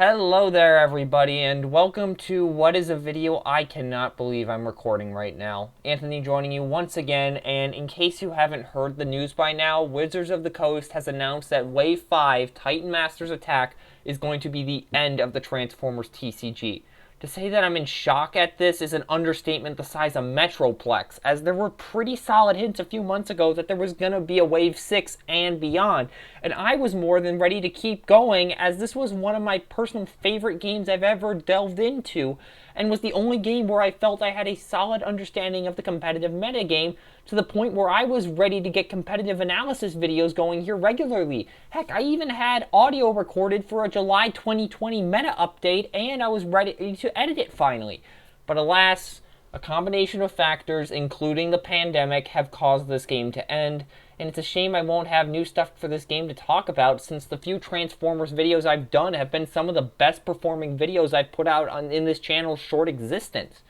Hello there everybody, and welcome to what is a video I cannot believe I'm recording right now. Anthony joining you once again, and in case you haven't heard the news by now, Wizards of the Coast has announced that Wave 5 Titan Masters Attack is going to be the end of the Transformers TCG. To say that I'm in shock at this is an understatement the size of Metroplex, as there were pretty solid hints a few months ago that there was going to be a Wave 6 and beyond, and I was more than ready to keep going, as this was one of my personal favorite games I've ever delved into, and was the only game where I felt I had a solid understanding of the competitive metagame, to the point where I was ready to get competitive analysis videos going here regularly. Heck, I even had audio recorded for a July 2020 meta update, and I was ready to edit it finally. But alas, a combination of factors, including the pandemic, have caused this game to end, and it's a shame I won't have new stuff for this game to talk about, since the few Transformers videos I've done have been some of the best performing videos I've put out in this channel's short existence.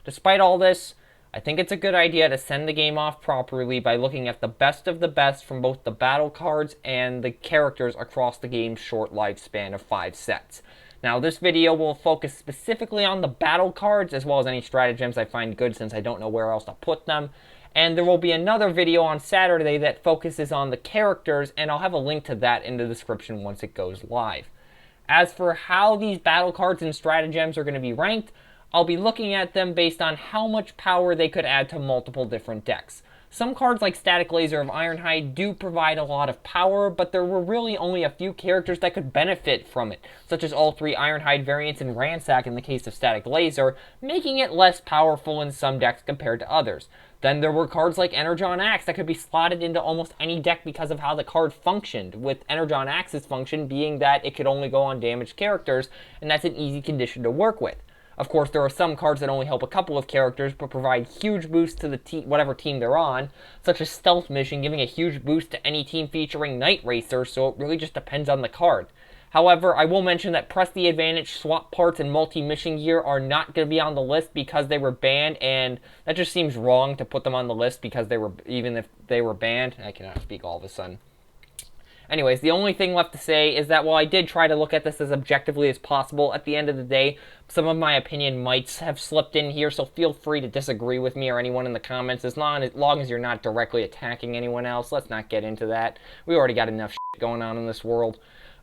Despite all this, I think it's a good idea to send the game off properly by looking at the best of the best from both the battle cards and the characters across the game's short lifespan of 5 sets. Now, this video will focus specifically on the battle cards, as well as any stratagems I find good, since I don't know where else to put them. And there will be another video on Saturday that focuses on the characters, and I'll have a link to that in the description once it goes live. As for how these battle cards and stratagems are going to be ranked, I'll be looking at them based on how much power they could add to multiple different decks. Some cards like Static Laser of Ironhide do provide a lot of power, but there were really only a few characters that could benefit from it, such as all 3 Ironhide variants and Ransack in the case of Static Laser, making it less powerful in some decks compared to others. Then there were cards like Energon Axe that could be slotted into almost any deck because of how the card functioned, with Energon Axe's function being that it could only go on damaged characters, and that's an easy condition to work with. Of course, there are some cards that only help a couple of characters, but provide huge boosts to the whatever team they're on, such as Stealth Mission, giving a huge boost to any team featuring Night Racer, so it really just depends on the card. However, I will mention that Press the Advantage, Swap Parts, and Multi-Mission Gear are not going to be on the list because they were banned, and that just seems wrong to put them on the list because they were, even if they were banned. I cannot speak all of a sudden. Anyways, the only thing left to say is that while I did try to look at this as objectively as possible, at the end of the day, some of my opinion might have slipped in here, so feel free to disagree with me or anyone in the comments. As long as you're not directly attacking anyone else, let's not get into that. We already got enough shit going on in this world.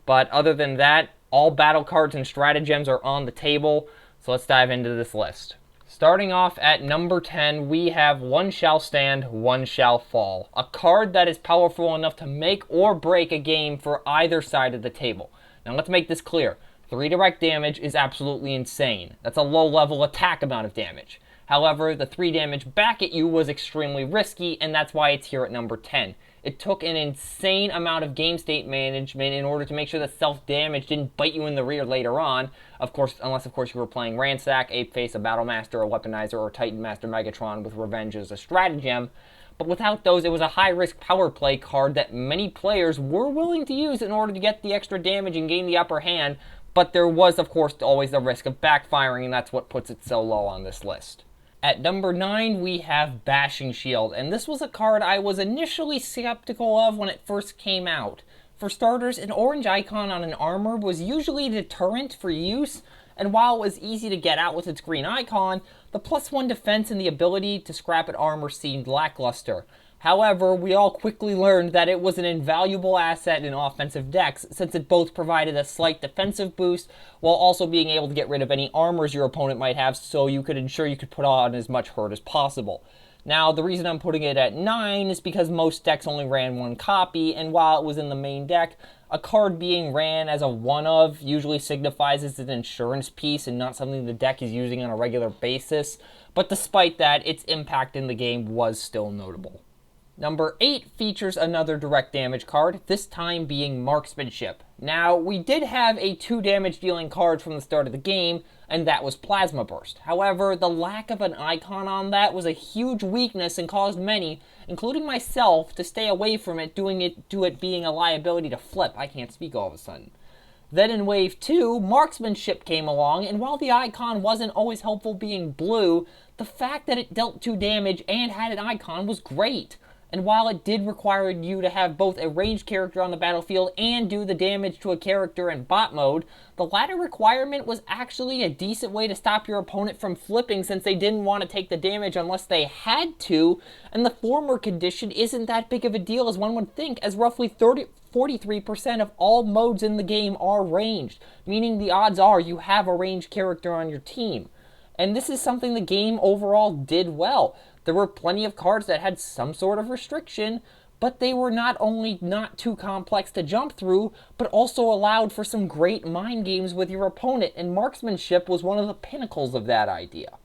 But other than that, all battle cards and stratagems are on the table, so let's dive into this list. Starting off at number 10, we have One Shall Stand, One Shall Fall, a card that is powerful enough to make or break a game for either side of the table. Now let's make this clear. 3 direct damage is absolutely insane. That's a low-level attack amount of damage. However, the 3 damage back at you was extremely risky, and that's why it's here at number 10. It took an insane amount of game state management in order to make sure that self-damage didn't bite you in the rear later on. Of course, unless of course you were playing Ransack, Apeface, a Battle Master, a Weaponizer, or Titan Master Megatron with Revenge as a stratagem. But without those, it was a high-risk power play card that many players were willing to use in order to get the extra damage and gain the upper hand. But there was, of course, always the risk of backfiring, and that's what puts it so low on this list. At number 9, we have Bashing Shield, and this was a card I was initially skeptical of when it first came out. For starters, an orange icon on an armor was usually a deterrent for use, and while it was easy to get out with its green icon, the +1 defense and the ability to scrap an armor seemed lackluster. However, we all quickly learned that it was an invaluable asset in offensive decks, since it both provided a slight defensive boost, while also being able to get rid of any armors your opponent might have, so you could ensure you could put on as much hurt as possible. Now, the reason I'm putting it at 9 is because most decks only ran 1 copy, and while it was in the main deck, a card being ran as a one-of usually signifies it's an insurance piece and not something the deck is using on a regular basis, but despite that, its impact in the game was still notable. Number 8 features another direct damage card, this time being Marksmanship. Now, we did have a 2 damage dealing card from the start of the game, and that was Plasma Burst. However, the lack of an icon on that was a huge weakness and caused many, including myself, to stay away from it, due to it being a liability to flip. I can't speak all of a sudden. Then in Wave 2, Marksmanship came along, and while the icon wasn't always helpful being blue, the fact that it dealt 2 damage and had an icon was great. And while it did require you to have both a ranged character on the battlefield and do the damage to a character in bot mode, the latter requirement was actually a decent way to stop your opponent from flipping, since they didn't want to take the damage unless they had to, and the former condition isn't that big of a deal as one would think, as roughly 43% of all modes in the game are ranged, meaning the odds are you have a ranged character on your team. And this is something the game overall did well. There were plenty of cards that had some sort of restriction, but they were not only not too complex to jump through, but also allowed for some great mind games with your opponent, and Marksmanship was one of the pinnacles of that idea.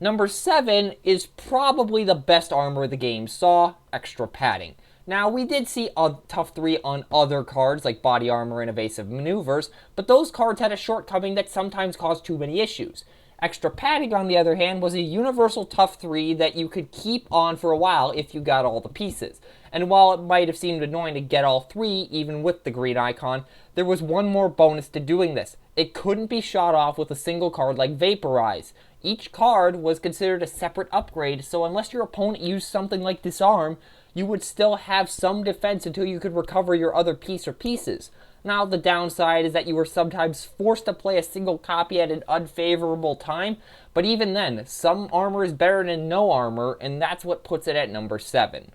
Number 7 is probably the best armor the game saw, extra padding. Now, we did see a tough 3 on other cards like body armor and evasive maneuvers, but those cards had a shortcoming that sometimes caused too many issues. Extra padding, on the other hand, was a universal tough 3 that you could keep on for a while if you got all the pieces. And while it might have seemed annoying to get all 3, even with the green icon, there was one more bonus to doing this. It couldn't be shot off with a single card like Vaporize. Each card was considered a separate upgrade, so unless your opponent used something like Disarm, you would still have some defense until you could recover your other piece or pieces. Now, the downside is that you were sometimes forced to play a single copy at an unfavorable time, but even then, some armor is better than no armor, and that's what puts it at number 7.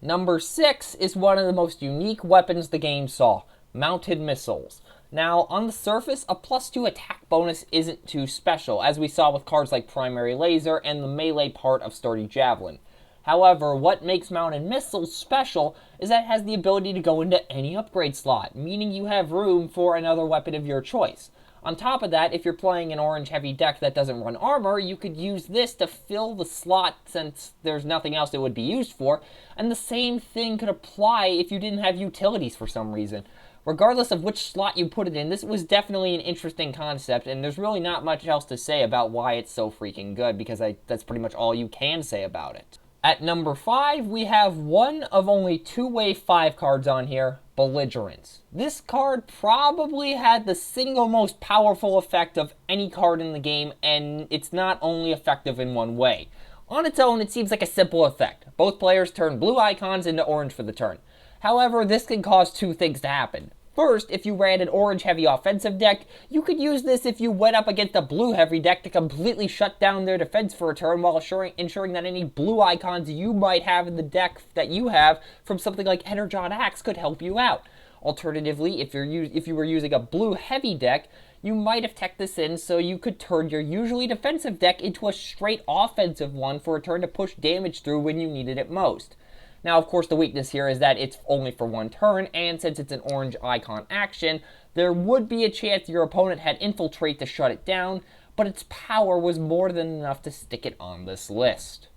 Number 6 is one of the most unique weapons the game saw, mounted missiles. Now, on the surface, a +2 attack bonus isn't too special, as we saw with cards like Primary Laser and the melee part of Sturdy Javelin. However, what makes mounted missiles special is that it has the ability to go into any upgrade slot, meaning you have room for another weapon of your choice. On top of that, if you're playing an orange heavy deck that doesn't run armor, you could use this to fill the slot since there's nothing else it would be used for, and the same thing could apply if you didn't have utilities for some reason. Regardless of which slot you put it in, this was definitely an interesting concept, and there's really not much else to say about why it's so freaking good, because that's pretty much all you can say about it. At number 5, we have one of only 2 wave 5 cards on here, Belligerence. This card probably had the single most powerful effect of any card in the game, and it's not only effective in one way. On its own, it seems like a simple effect. Both players turn blue icons into orange for the turn. However, this can cause 2 things to happen. First, if you ran an orange heavy offensive deck, you could use this if you went up against a blue heavy deck to completely shut down their defense for a turn while ensuring that any blue icons you might have in the deck that you have from something like Energon Axe could help you out. Alternatively, if you were using a blue heavy deck, you might have teched this in so you could turn your usually defensive deck into a straight offensive one for a turn to push damage through when you needed it most. Now, of course, the weakness here is that it's only for one turn, and since it's an orange icon action, there would be a chance your opponent had Infiltrate to shut it down, but its power was more than enough to stick it on this list.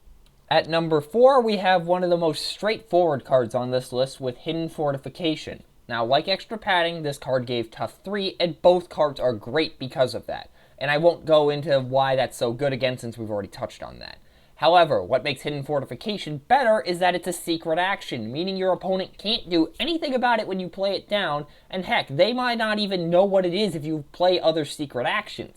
At number 4, we have one of the most straightforward cards on this list with Hidden Fortification. Now, like extra padding, this card gave tough 3, and both cards are great because of that. And I won't go into why that's so good again since we've already touched on that. However, what makes Hidden Fortification better is that it's a secret action, meaning your opponent can't do anything about it when you play it down, and heck, they might not even know what it is if you play other secret actions.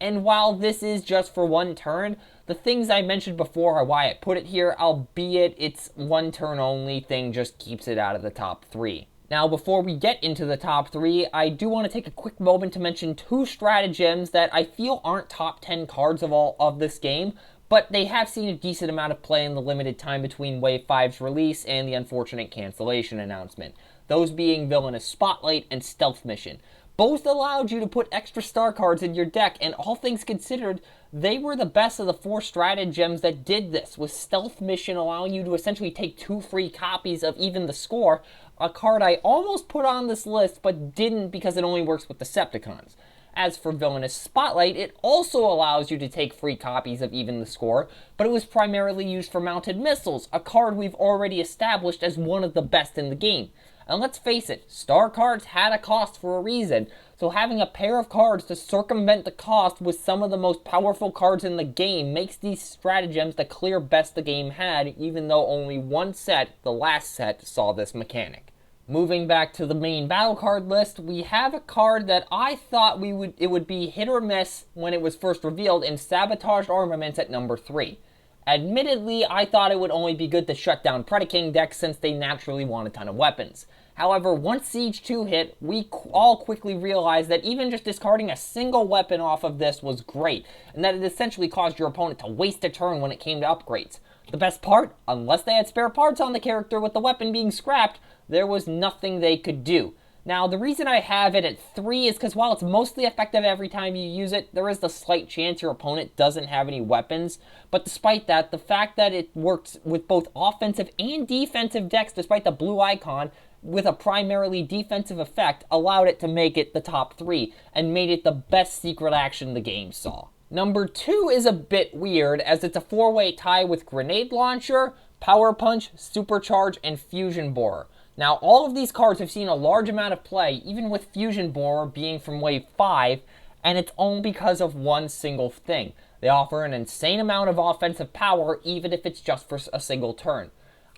And while this is just for one turn, the things I mentioned before are why I put it here, albeit it's one turn only thing just keeps it out of the top 3. Now, before we get into the top 3, I do want to take a quick moment to mention 2 stratagems that I feel aren't top 10 cards of this game, but they have seen a decent amount of play in the limited time between Wave 5's release and the unfortunate cancellation announcement. Those being Villainous Spotlight and Stealth Mission. Both allowed you to put extra star cards in your deck, and all things considered, they were the best of the 4 stratagems that did this, with Stealth Mission allowing you to essentially take 2 free copies of Even the Score, a card I almost put on this list but didn't because it only works with Decepticons. As for Villainous Spotlight, it also allows you to take free copies of Even the Score, but it was primarily used for mounted missiles, a card we've already established as one of the best in the game. And let's face it, star cards had a cost for a reason, so having a pair of cards to circumvent the cost with some of the most powerful cards in the game makes these stratagems the clear best the game had, even though only one set, the last set, saw this mechanic. Moving back to the main battle card list, we have a card that I thought it would be hit or miss when it was first revealed in Sabotaged Armaments at number 3. Admittedly, I thought it would only be good to shut down Predaking decks since they naturally want a ton of weapons. However, once Siege 2 hit, we all quickly realized that even just discarding a single weapon off of this was great, and that it essentially caused your opponent to waste a turn when it came to upgrades. The best part, unless they had spare parts on the character with the weapon being scrapped, there was nothing they could do. Now, the reason I have it at 3 is because while it's mostly effective every time you use it, there is the slight chance your opponent doesn't have any weapons. But despite that, the fact that it works with both offensive and defensive decks, despite the blue icon, with a primarily defensive effect, allowed it to make it the top 3, and made it the best secret action the game saw. Number 2 is a bit weird, as it's a 4-way tie with Grenade Launcher, Power Punch, Supercharge, and Fusion Borer. Now, all of these cards have seen a large amount of play, even with Fusion Borer being from Wave 5, and it's only because of one single thing. They offer an insane amount of offensive power, even if it's just for a single turn.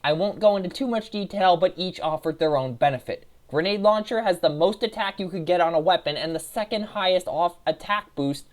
I won't go into too much detail, but each offered their own benefit. Grenade Launcher has the most attack you could get on a weapon, and the second highest attack boost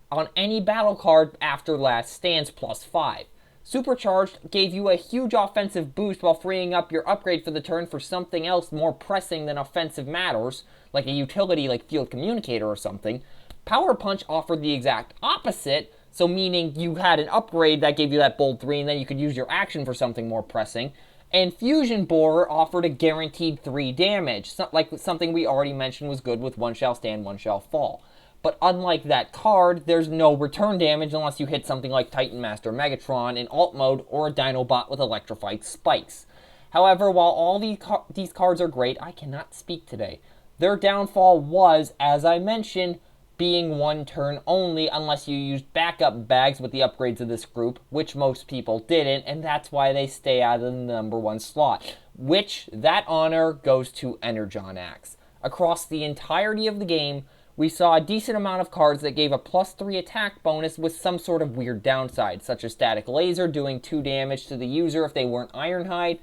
on any battle card after Last Stand's +5. Supercharged gave you a huge offensive boost while freeing up your upgrade for the turn for something else more pressing than offensive matters, like a utility like Field Communicator or something. Power Punch offered the exact opposite, so meaning you had an upgrade that gave you that bold 3 and then you could use your action for something more pressing. And Fusion Borer offered a guaranteed 3 damage, like something we already mentioned was good with One Shall Stand, One Shall Fall. But unlike that card, there's no return damage unless you hit something like Titan Master Megatron in alt mode or a Dinobot with electrified spikes. However, while all these cards are great, I cannot speak today. Their downfall was, as I mentioned, being one turn only unless you used backup bags with the upgrades of this group, which most people didn't, and that's why they stay out of the number 1 slot, which that honor goes to Energon Axe. Across the entirety of the game, we saw a decent amount of cards that gave a +3 attack bonus with some sort of weird downside, such as Static Laser doing 2 damage to the user if they weren't Ironhide,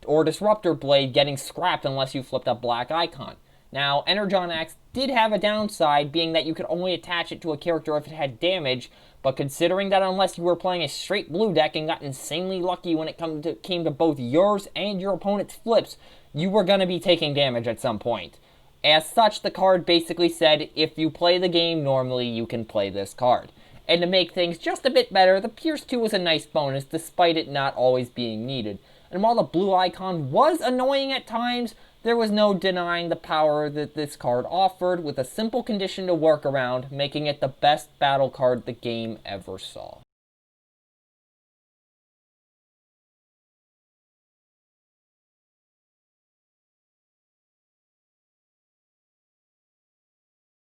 or Disruptor Blade getting scrapped unless you flipped a black icon. Now, Energon Axe did have a downside, being that you could only attach it to a character if it had damage, but considering that unless you were playing a straight blue deck and got insanely lucky when it came to both yours and your opponent's flips, you were going to be taking damage at some point. As such, the card basically said, if you play the game normally, you can play this card. And to make things just a bit better, the Pierce 2 was a nice bonus, despite it not always being needed. And while the blue icon was annoying at times, there was no denying the power that this card offered, with a simple condition to work around, making it the best battle card the game ever saw.